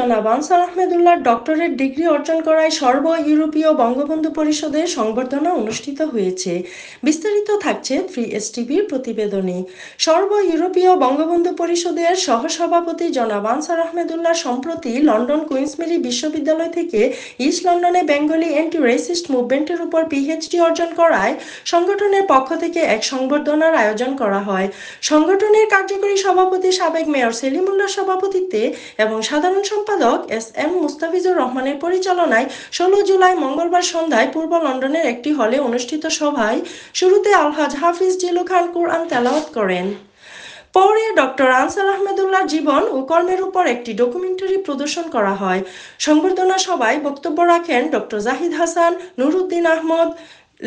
জনাব answer Ahmedullah doctorate degree অর্জন করায় সর্ব ইউরোপীয় বঙ্গবন্ধু পরিষদের সংবর্ধনা অনুষ্ঠিত হয়েছে। বিস্তারিত থাকছে 3STVর প্রতিবেদনে। সর্ব ইউরোপীয় বঙ্গবন্ধু পরিষদের সহসভাপতি জনাব আনসার আহমেদুল্লাহ সম্প্রতি লন্ডন কুইন্স মেরি বিশ্ববিদ্যালয় থেকে ইস্ট লন্ডনে বেঙ্গলি অ্যান্টি রেসিস্ট মুভমেন্টের উপর পিএইচডি অর্জন করায় সংগঠনের পক্ষ থেকে এক সংবর্ধনার আয়োজন করা হয়। সংগঠনের কার্যকরী সভাপতি সাবেক মেয়র সেলিমুল্লাহর সভাপতিত্বে এবং সাধারণ সম্পাদক SM মুস্তাফিজুর রহমানের পরিচালনায় 16 জুলাই মঙ্গলবার সন্ধ্যায় পূর্ব লন্ডনের একটি হলে অনুষ্ঠিত সভায় শুরুতে আলহাজ হাফিজ জিলু খান কুরআন তেলাওয়াত করেন। পরে ডক্টর আনসার আহমেদুল্লাহর জীবন ও কর্মের উপর একটি ডকুমেন্টারি প্রদর্শন করা হয়। সংবর্ধনা সভায় বক্তব্য রাখেন ডক্টর জাহিদ হাসান, নুরুদ্দিন আহমদ,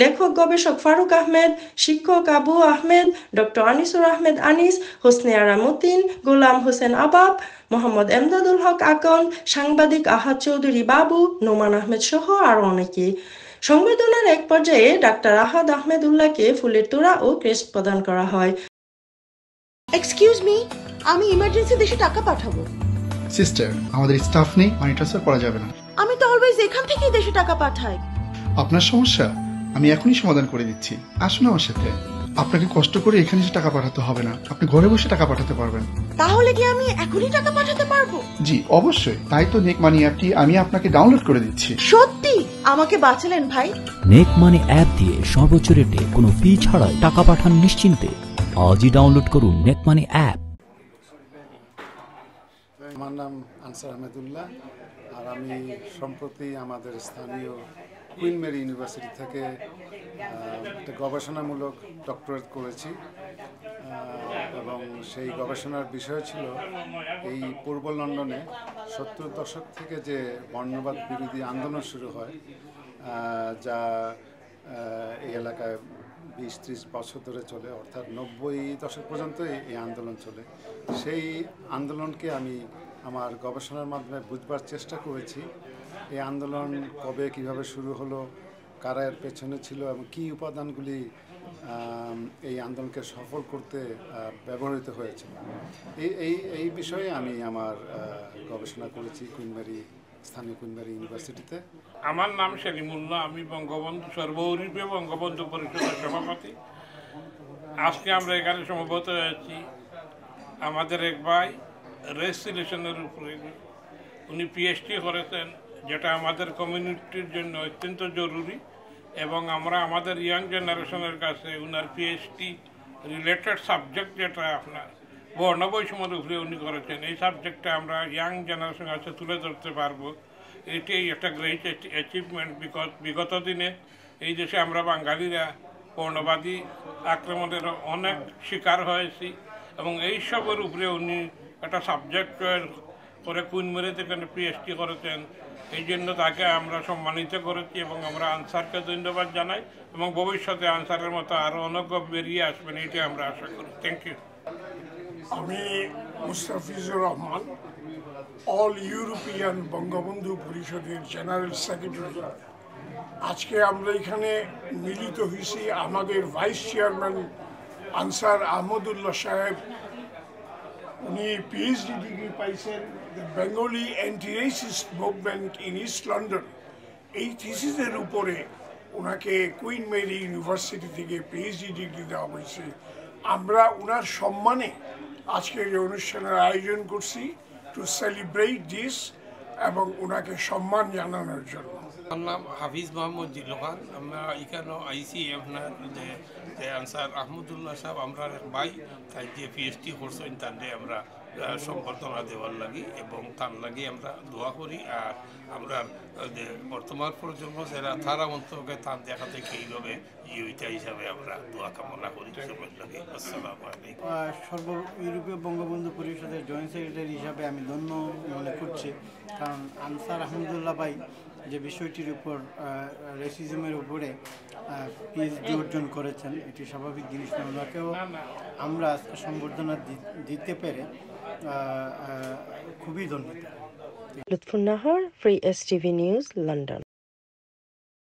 লেখক গবেষক ফারুক আহমেদ, শিক্ষক আবু আহমেদ, ডক্টর আনিসুর আহমেদ আনিস, হোসনে আরা মতিন, গোলাম হোসেন আবাব, মোহাম্মদ এমদাদুল হক আকন, সাংবাদিক আহাদ চৌধুরী বাবু, নোমান আহমেদ সহ আরও অনেকে। সংবর্ধনার এক পর্যায়ে ডাক্তার আহাদ আহমেদুল্লাহকে ফুলের তোড়া ও ক্রেস্ট প্রদান করা হয়। এক্সকিউজ মি, আমি ইমার্জেন্সি দেশে টাকা পাঠাবো। সিস্টার, আমাদের স্টাফ নেই, মানি ট্রান্সফার করা যাবে না। আমি তো অলওয়েজ এখান থেকেই দেশে টাকা পাঠাই। আপনার সমস্যা আমি এখনই সমাধান করে দিচ্ছি, আসুন আমার সাথে। আপনাকে কষ্ট করে এখানে এসে টাকা পাঠাতে হবে না, আপনি ঘরে বসে টাকা পাঠাতে পারবেন। তাহলে কি আমি এখনই টাকা পাঠাতে পারবো? জি অবশ্যই, তাই তো নেক মানি অ্যাপটি আমি আপনাকে ডাউনলোড করে দিচ্ছি। সত্যি আমাকে বাঁচালেন ভাই। নেক মানি অ্যাপ দিয়ে সর্বোচ্চ রেটে কোনো ফি ছাড়াই টাকা পাঠান নিশ্চিন্তে। আজই ডাউনলোড করুন নেক মানি অ্যাপ। আমার নাম আনসার আহমেদুল্লাহ, আর আমি সম্প্রতি আমাদের স্থানীয় কুইন মেরি ইউনিভার্সিটি থেকে একটা গবেষণামূলক ডক্টরেট করেছি, এবং সেই গবেষণার বিষয় ছিল এই পূর্ব লন্ডনে 70 দশক থেকে যে বর্ণবাদ বিরোধী আন্দোলন শুরু হয়, যা এই এলাকায় 20-30 বছর ধরে চলে, অর্থাৎ 90 দশক পর্যন্ত এই আন্দোলন চলে। সেই আন্দোলনকে আমি আমার গবেষণার মাধ্যমে বুঝবার চেষ্টা করেছি। এই আন্দোলন কবে কিভাবে শুরু হলো, কারা এর পেছনে ছিল এবং কী উপাদানগুলি এই আন্দোলনকে সফল করতে ব্যবহৃত হয়েছে। এই বিষয়ে আমি আমার গবেষণা করেছি স্থানীয় কুইন মেরি ইউনিভার্সিটিতে। আমার নাম সেলিমুল্লাহ, আমি সর্বইউরোপীয় বঙ্গবন্ধু পরিষদের সভাপতি। আজকে আমরা এখানে সমবেত হয়েছি আমাদের এক ভাই রেস রিলেশনের উপরে, উনি পিএইচডি করেছেন, যেটা আমাদের কমিউনিটির জন্য অত্যন্ত জরুরি, এবং আমরা আমাদের ইয়াং জেনারেশনের কাছে ওনার পিএইচডি রিলেটেড সাবজেক্ট যেটা আপনার বর্ণবৈষম্যের উপরে উনি করেছেন, এই সাবজেক্টটা আমরা ইয়াং জেনারেশনের কাছে তুলে ধরতে পারবো। এটাই একটা গ্রেট অ্যাচিভমেন্ট, বিকজ বিগত দিনে এই দেশে আমরা বাঙালিরা বর্ণবাদী আক্রমণের অনেক শিকার হয়েছি, এবং এইসবের উপরে উনি একটা সাবজেক্ট করে কুইন মেরিতে এখানে পিএইচডি করেছেন। এই জন্য তাকে আমরা সম্মানিত করেছি, এবং আমরা আনসারকে ধন্যবাদ জানাই, এবং ভবিষ্যতে আনসারের মতো আরও অনেক বেরিয়ে আসবেন, এটি আমরা আশা করি। Thank you. আমি মুস্তাফিজুর রহমান, অল ইউরোপিয়ান বঙ্গবন্ধু পরিষদের জেনারেল সেক্রেটারি। আজকে আমরা এখানে মিলিত হয়েছি আমাদের ভাইস চেয়ারম্যান আনসার আহমদুল্লাহ সাহেব, উনি পিএইচডি ডিগ্রি পাইছেন the Bengali anti racist movement in East London. এই থিসিসের উপরে ওনাকে কুইন মেরি ইউনিভার্সিটি থেকে পিএইচডি ডিগ্রি দেওয়া হয়েছে। আমরা ওনার সম্মানে আজকের এই অনুষ্ঠানের আয়োজন করছি, টু সেলিব্রেট দিস এবং ওনাকে সম্মান জানানোর জন্য। আমার নাম হাফিজ মোহাম্মদ জিলু খান। আমরা এখানে আইসি আপনার যে আনসার আহমদুল্লাহ সাহেব আমরা ভাই, তাই যে পিএইচডি করছেন তার আমরা সম্বর্ধনা দেওয়ার লাগি, এবং তার লাগি আমরা দোয়া করি। আর আমরা যে বর্তমান প্রজন্ম যারা তারা অন্তকে তার দেখা থেকে এইভাবে ইউইটা হিসাবে আমরা দোয়া কামনা করি সবার লাগে। আসসালামু আলাইকুম। সর্ব ইউরোপীয় বঙ্গবন্ধু পরিষদের জয়েন্ট সেক্রেটারি হিসাবে আমি ধন্য মনে করছি, কারণ আনসার আহমদুল্লাহ ভাই যে বিষয়টির উপর রেসিজমের উপরে পিএইচডি অর্জন করেছেন, এটি স্বাভাবিক জিনিস নয়। ওনাকেও আমরা সম্বর্ধনা দিতে পেরে খুবই ধন্যবাদ। Lutfun Nahar, 3STV news, London.